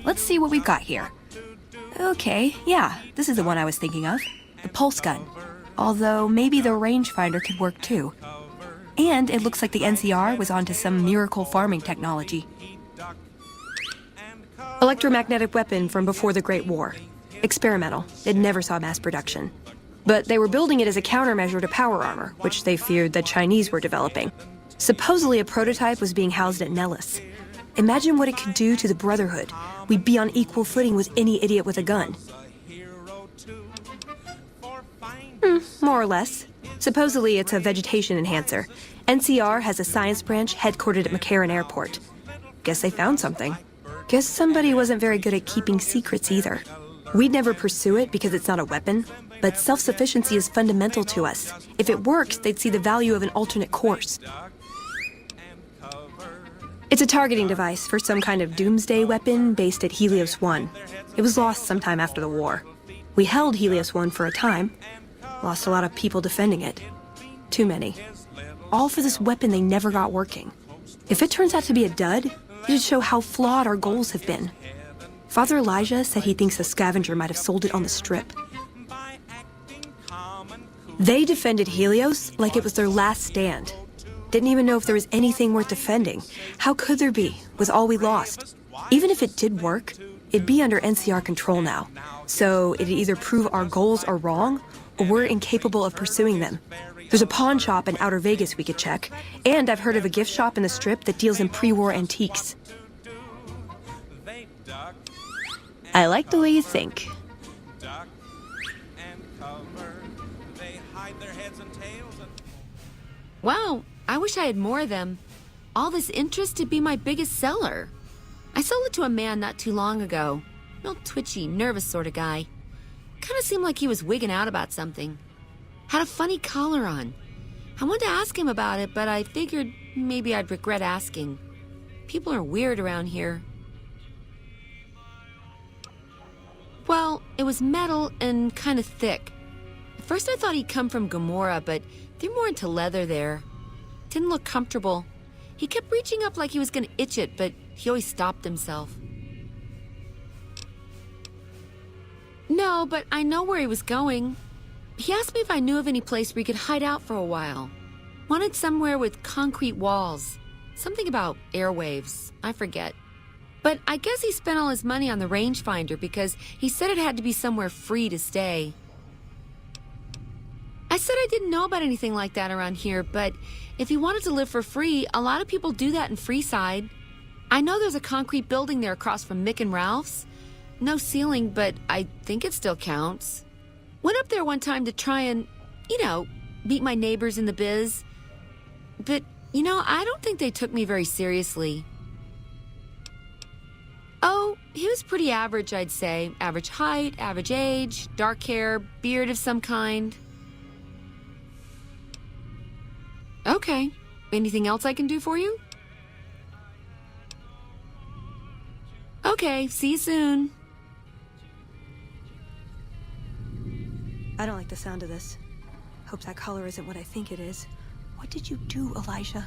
Let's see what we've got here. Okay, yeah, this is the one I was thinking of. The pulse gun. Although, maybe the rangefinder could work too. And it looks like the NCR was onto some miracle farming technology. Electromagnetic weapon from before the Great War. Experimental. It never saw mass production. But they were building it as a countermeasure to power armor, which they feared the Chinese were developing. Supposedly a prototype was being housed at Nellis. Imagine what it could do to the Brotherhood. We'd be on equal footing with any idiot with a gun. More or less. Supposedly it's a vegetation enhancer. NCR has a science branch headquartered at McCarran Airport. Guess they found something. Guess somebody wasn't very good at keeping secrets either. We'd never pursue it because it's not a weapon, but self-sufficiency is fundamental to us. If it works, they'd see the value of an alternate course. It's a targeting device for some kind of doomsday weapon based at Helios 1. It was lost sometime after the war. We held Helios 1 for a time. Lost a lot of people defending it. Too many. All for this weapon they never got working. If it turns out to be a dud, it'd show how flawed our goals have been. Father Elijah said he thinks a scavenger might have sold it on the strip. They defended Helios like it was their last stand. Didn't even know if there was anything worth defending. How could there be, with all we lost? Even if it did work, it'd be under NCR control now. So it'd either prove our goals are wrong, or we're incapable of pursuing them. There's a pawn shop in Outer Vegas we could check, and I've heard of a gift shop in the Strip that deals in pre-war antiques. I like the way you think. Wow, I wish I had more of them. All this interest to be my biggest seller. I sold it to a man not too long ago. Real twitchy, nervous sort of guy. Kind of seemed like he was wigging out about something. Had a funny collar on. I wanted to ask him about it, but I figured maybe I'd regret asking. People are weird around here. Well, it was metal and kind of thick. At first I thought he'd come from Gomorrah, but they're more into leather there. Didn't look comfortable. He kept reaching up like he was gonna itch it, but he always stopped himself. No, but I know where he was going. He asked me if I knew of any place where he could hide out for a while. Wanted somewhere with concrete walls. Something about airwaves. I forget. But I guess he spent all his money on the rangefinder because he said it had to be somewhere free to stay. I said I didn't know about anything like that around here, but if he wanted to live for free, a lot of people do that in Freeside. I know there's a concrete building there across from Mick and Ralph's. No ceiling, but I think it still counts. Went up there one time to try and, meet my neighbors in the biz. But, I don't think they took me very seriously. Oh, he was pretty average, I'd say. Average height, average age, dark hair, beard of some kind. Okay. Anything else I can do for you? Okay, see you soon. I don't like the sound of this. Hope that color isn't what I think it is. What did you do, Elijah?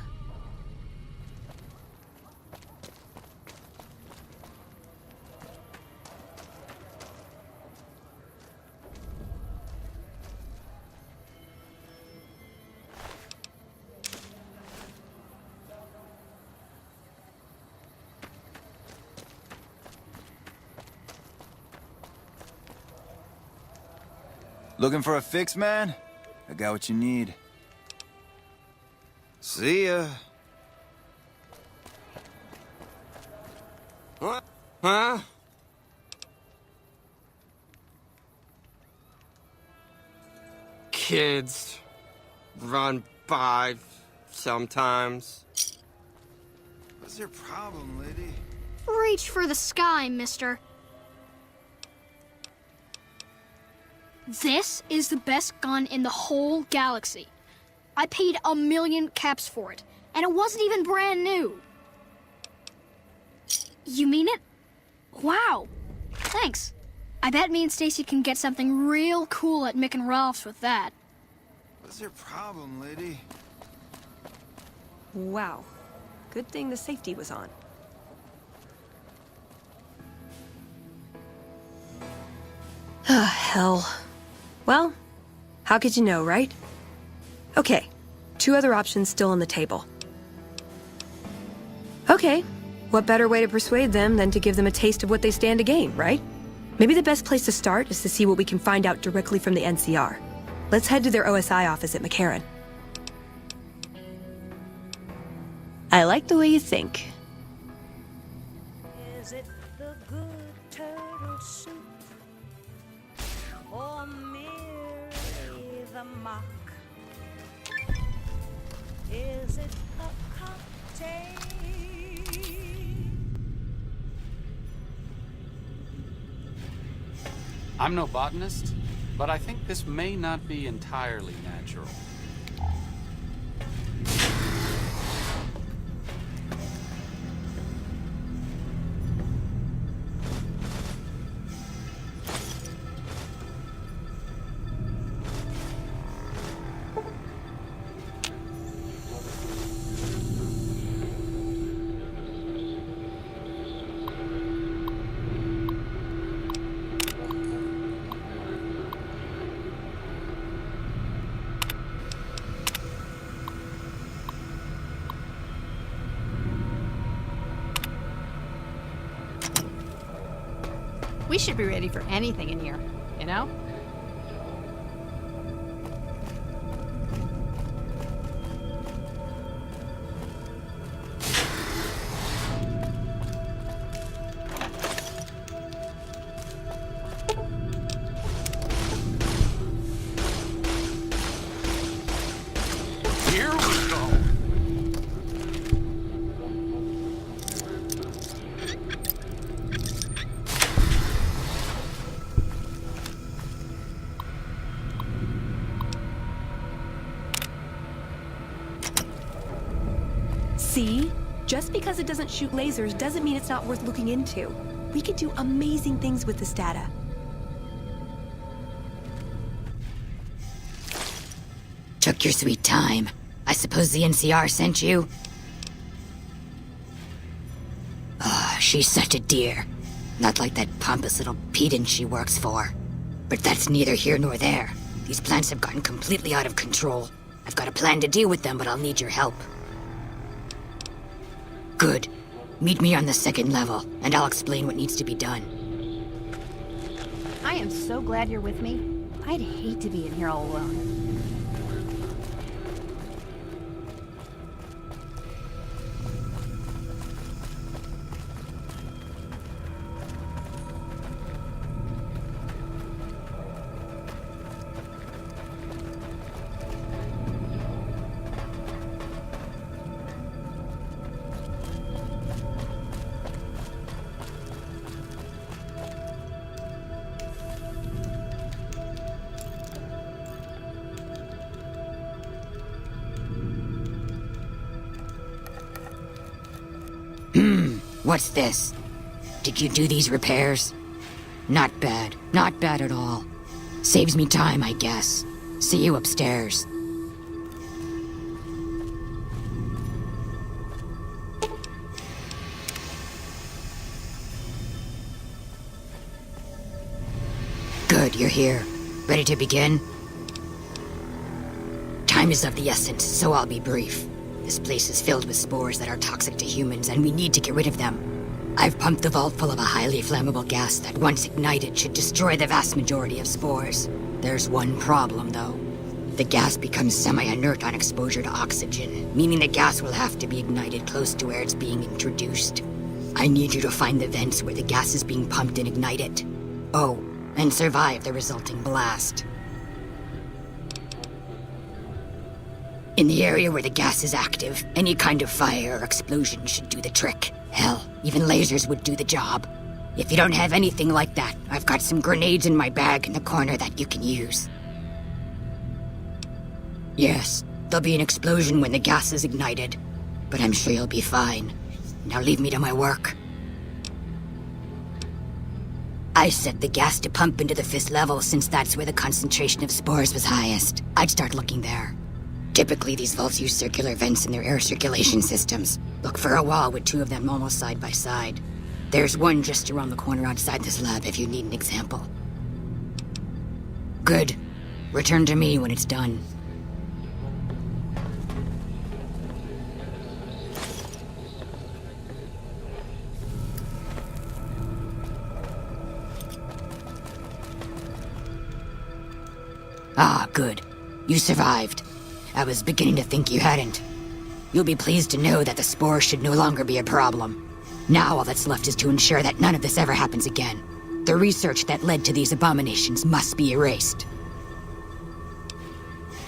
Looking for a fix, man? I got what you need. See ya. What? Huh? Kids run by sometimes. What's your problem, lady? Reach for the sky, mister. This is the best gun in the whole galaxy. I paid 1 million caps for it, and it wasn't even brand new. You mean it? Wow. Thanks. I bet me and Stacy can get something real cool at Mick and Ralph's with that. What's your problem, lady? Wow. Good thing the safety was on. hell. Well, how could you know, right? Okay, 2 other options still on the table. Okay, what better way to persuade them than to give them a taste of what they stand to gain, right? Maybe the best place to start is to see what we can find out directly from the NCR. Let's head to their OSI office at McCarran. I like the way you think. Is it the good turtle soup or merely the mock? Is it a cocktail? I'm no botanist, but I think this may not be entirely natural. We should be ready for anything in here, you know? Here we go! See? Just because it doesn't shoot lasers doesn't mean it's not worth looking into. We could do amazing things with this data. Took your sweet time. I suppose the NCR sent you? Ah, she's such a dear. Not like that pompous little pedant she works for. But that's neither here nor there. These plants have gotten completely out of control. I've got a plan to deal with them, but I'll need your help. Good. Meet me on the 2nd level, and I'll explain what needs to be done. I am so glad you're with me. I'd hate to be in here all alone. What's this? Did you do these repairs? Not bad. Not bad at all. Saves me time, I guess. See you upstairs. Good, you're here. Ready to begin? Time is of the essence, so I'll be brief. This place is filled with spores that are toxic to humans, and we need to get rid of them. I've pumped the vault full of a highly flammable gas that, once ignited, should destroy the vast majority of spores. There's one problem, though. The gas becomes semi-inert on exposure to oxygen, meaning the gas will have to be ignited close to where it's being introduced. I need you to find the vents where the gas is being pumped and ignite it. Oh, and survive the resulting blast. In the area where the gas is active, any kind of fire or explosion should do the trick. Hell, even lasers would do the job. If you don't have anything like that, I've got some grenades in my bag in the corner that you can use. Yes, there'll be an explosion when the gas is ignited, but I'm sure you'll be fine. Now leave me to my work. I set the gas to pump into the 5th level since that's where the concentration of spores was highest. I'd start looking there. Typically, these vaults use circular vents in their air circulation systems. Look for a wall with 2 of them almost side by side. There's one just around the corner outside this lab if you need an example. Good. Return to me when it's done. Ah, good. You survived. I was beginning to think you hadn't. You'll be pleased to know that the spores should no longer be a problem. Now all that's left is to ensure that none of this ever happens again. The research that led to these abominations must be erased.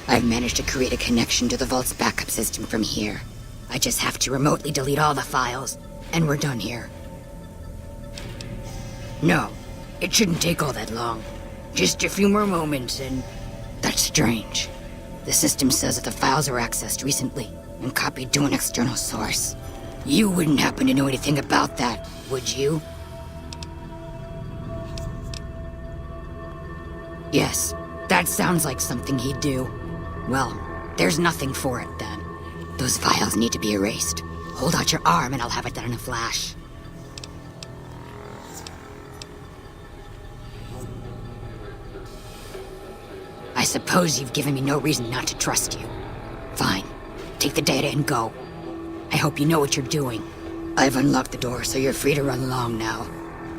I've managed to create a connection to the Vault's backup system from here. I just have to remotely delete all the files, and we're done here. No, it shouldn't take all that long. Just a few more moments, and... That's strange. The system says that the files were accessed recently and copied to an external source. You wouldn't happen to know anything about that, would you? Yes, that sounds like something he'd do. Well, there's nothing for it then. Those files need to be erased. Hold out your arm and I'll have it done in a flash. I suppose you've given me no reason not to trust you. Fine. Take the data and go. I hope you know what you're doing. I've unlocked the door, so you're free to run along now.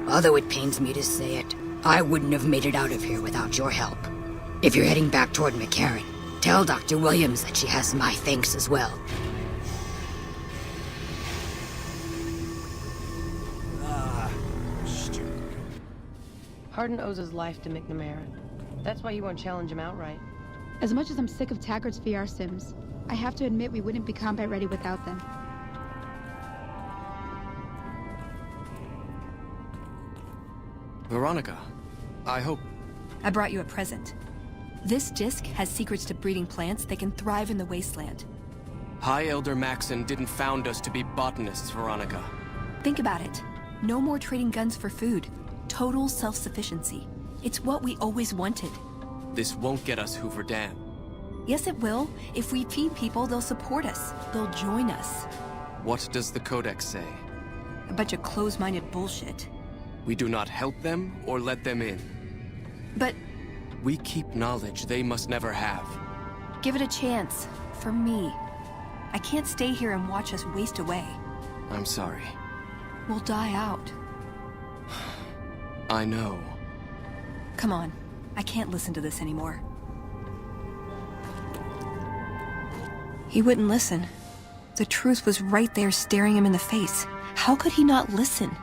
Although it pains me to say it, I wouldn't have made it out of here without your help. If you're heading back toward McCarran, tell Dr. Williams that she has my thanks as well. Hardin owes his life to McNamara. That's why you won't challenge him outright. As much as I'm sick of Taggart's VR sims, I have to admit we wouldn't be combat ready without them. Veronica, I hope... I brought you a present. This disc has secrets to breeding plants that can thrive in the wasteland. High Elder Maxon didn't found us to be botanists, Veronica. Think about it. No more trading guns for food. Total self-sufficiency. It's what we always wanted. This won't get us Hoover Dam. Yes, it will. If we feed people, they'll support us. They'll join us. What does the Codex say? A bunch of closed-minded bullshit. We do not help them or let them in. But... we keep knowledge they must never have. give it a chance. For me. I can't stay here and watch us waste away. I'm sorry. We'll die out. I know. Come on. I can't listen to this anymore. He wouldn't listen. The truth was right there staring him in the face. How could he not listen?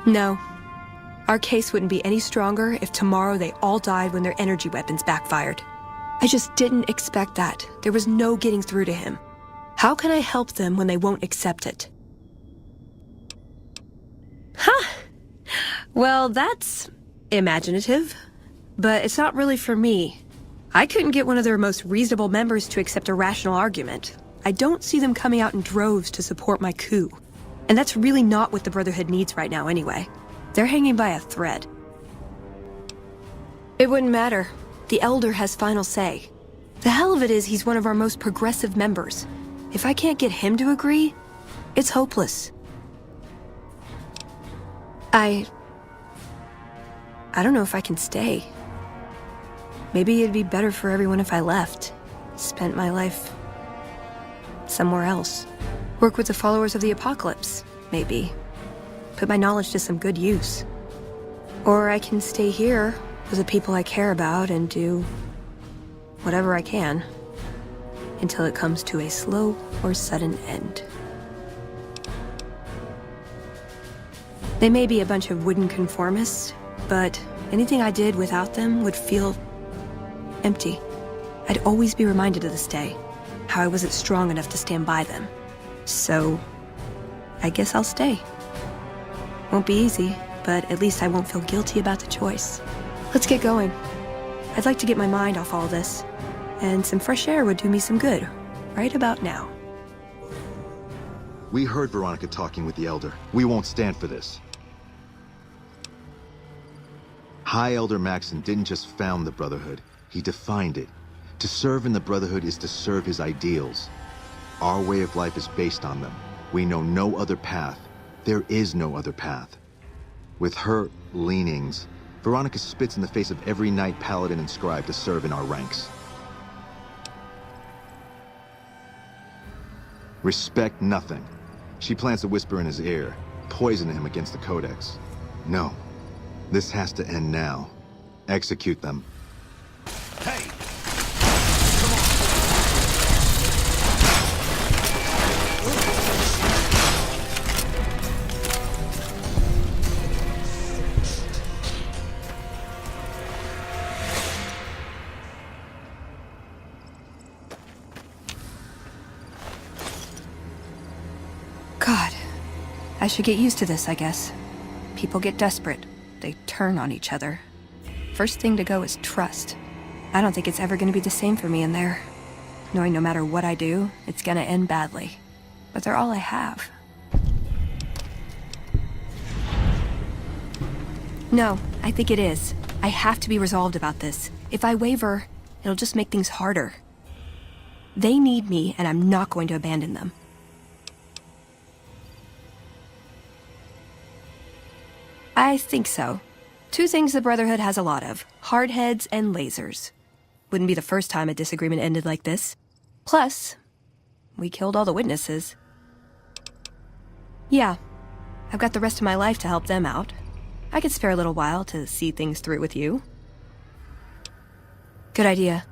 No. Our case wouldn't be any stronger if tomorrow they all died when their energy weapons backfired. I just didn't expect that. There was no getting through to him. How can I help them when they won't accept it? Huh. Well, that's imaginative. But it's not really for me. I couldn't get one of their most reasonable members to accept a rational argument. I don't see them coming out in droves to support my coup. And that's really not what the Brotherhood needs right now anyway. They're hanging by a thread. It wouldn't matter. The Elder has final say. The hell of it is he's one of our most progressive members. If I can't get him to agree, it's hopeless. I don't know if I can stay. Maybe it'd be better for everyone if I left. Spent my life somewhere else. Work with the followers of the Apocalypse, maybe. Put my knowledge to some good use. Or I can stay here with the people I care about and do whatever I can until it comes to a slow or sudden end. They may be a bunch of wooden conformists, but anything I did without them would feel empty. I'd always be reminded to this day how I wasn't strong enough to stand by them. So, I guess I'll stay. Won't be easy, but at least I won't feel guilty about the choice. Let's get going. I'd like to get my mind off all this, and some fresh air would do me some good, right about now. We heard Veronica talking with the Elder. We won't stand for this. High Elder Maxon didn't just found the Brotherhood, he defined it. To serve in the Brotherhood is to serve his ideals. Our way of life is based on them. We know no other path. There is no other path. With her leanings, Veronica spits in the face of every knight, paladin, and scribe to serve in our ranks. Respect nothing. She plants a whisper in his ear, poison him against the Codex. No. This has to end now. Execute them. Hey! God. I should get used to this, I guess. People get desperate. They turn on each other. First thing to go is trust. I don't think it's ever going to be the same for me in there. Knowing no matter what I do, it's going to end badly. But they're all I have. No, I think it is. I have to be resolved about this. If I waver, it'll just make things harder. They need me, and I'm not going to abandon them. I think so. Two things the Brotherhood has a lot of: hardheads and lasers. Wouldn't be the first time a disagreement ended like this. Plus, we killed all the witnesses. Yeah, I've got the rest of my life to help them out. I could spare a little while to see things through with you. Good idea.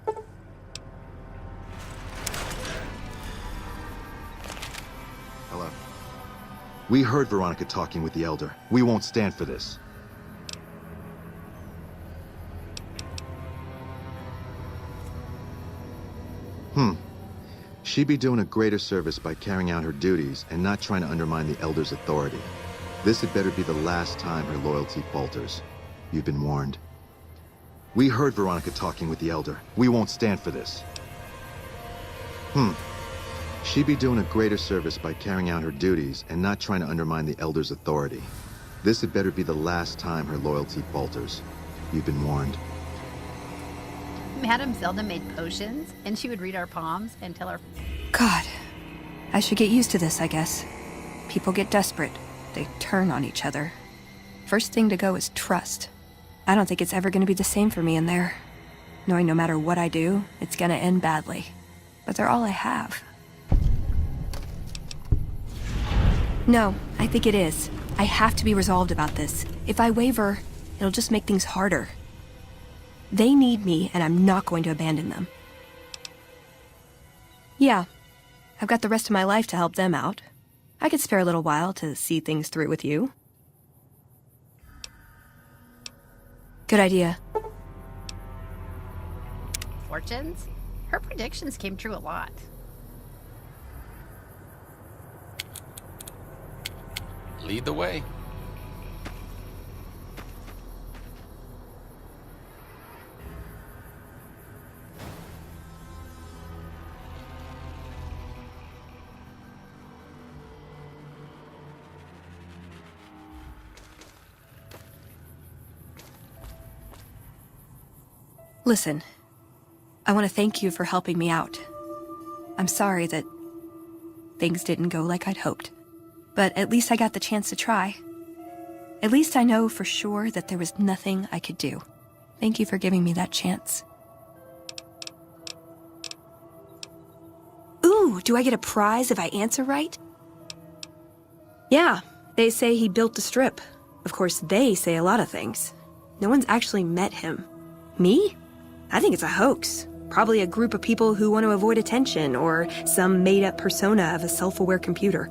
Hello. We heard Veronica talking with the Elder. We won't stand for this. She'd be doing a greater service by carrying out her duties and not trying to undermine the Elder's authority. This had better be the last time her loyalty falters. You've been warned. We heard Veronica talking with the Elder. We won't stand for this. She'd be doing a greater service by carrying out her duties and not trying to undermine the Elder's authority. This had better be the last time her loyalty falters. You've been warned. Madame Zelda made potions, and she would read our palms and tell her... God. I should get used to this, I guess. People get desperate. They turn on each other. First thing to go is trust. I don't think it's ever going to be the same for me in there. Knowing no matter what I do, it's going to end badly. But they're all I have. No, I think it is. I have to be resolved about this. If I waver, it'll just make things harder. They need me, and I'm not going to abandon them. Yeah, I've got the rest of my life to help them out. I could spare a little while to see things through with you. Good idea. Fortunes? Her predictions came true a lot. Lead the way. Listen, I want to thank you for helping me out. I'm sorry that things didn't go like I'd hoped, but at least I got the chance to try. At least I know for sure that there was nothing I could do. Thank you for giving me that chance. Ooh, do I get a prize if I answer right? Yeah, they say he built the strip. Of course, they say a lot of things. No one's actually met him. Me? I think it's a hoax. Probably a group of people who want to avoid attention, or some made-up persona of a self-aware computer.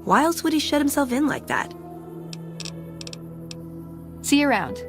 Why else would he shut himself in like that? See you around.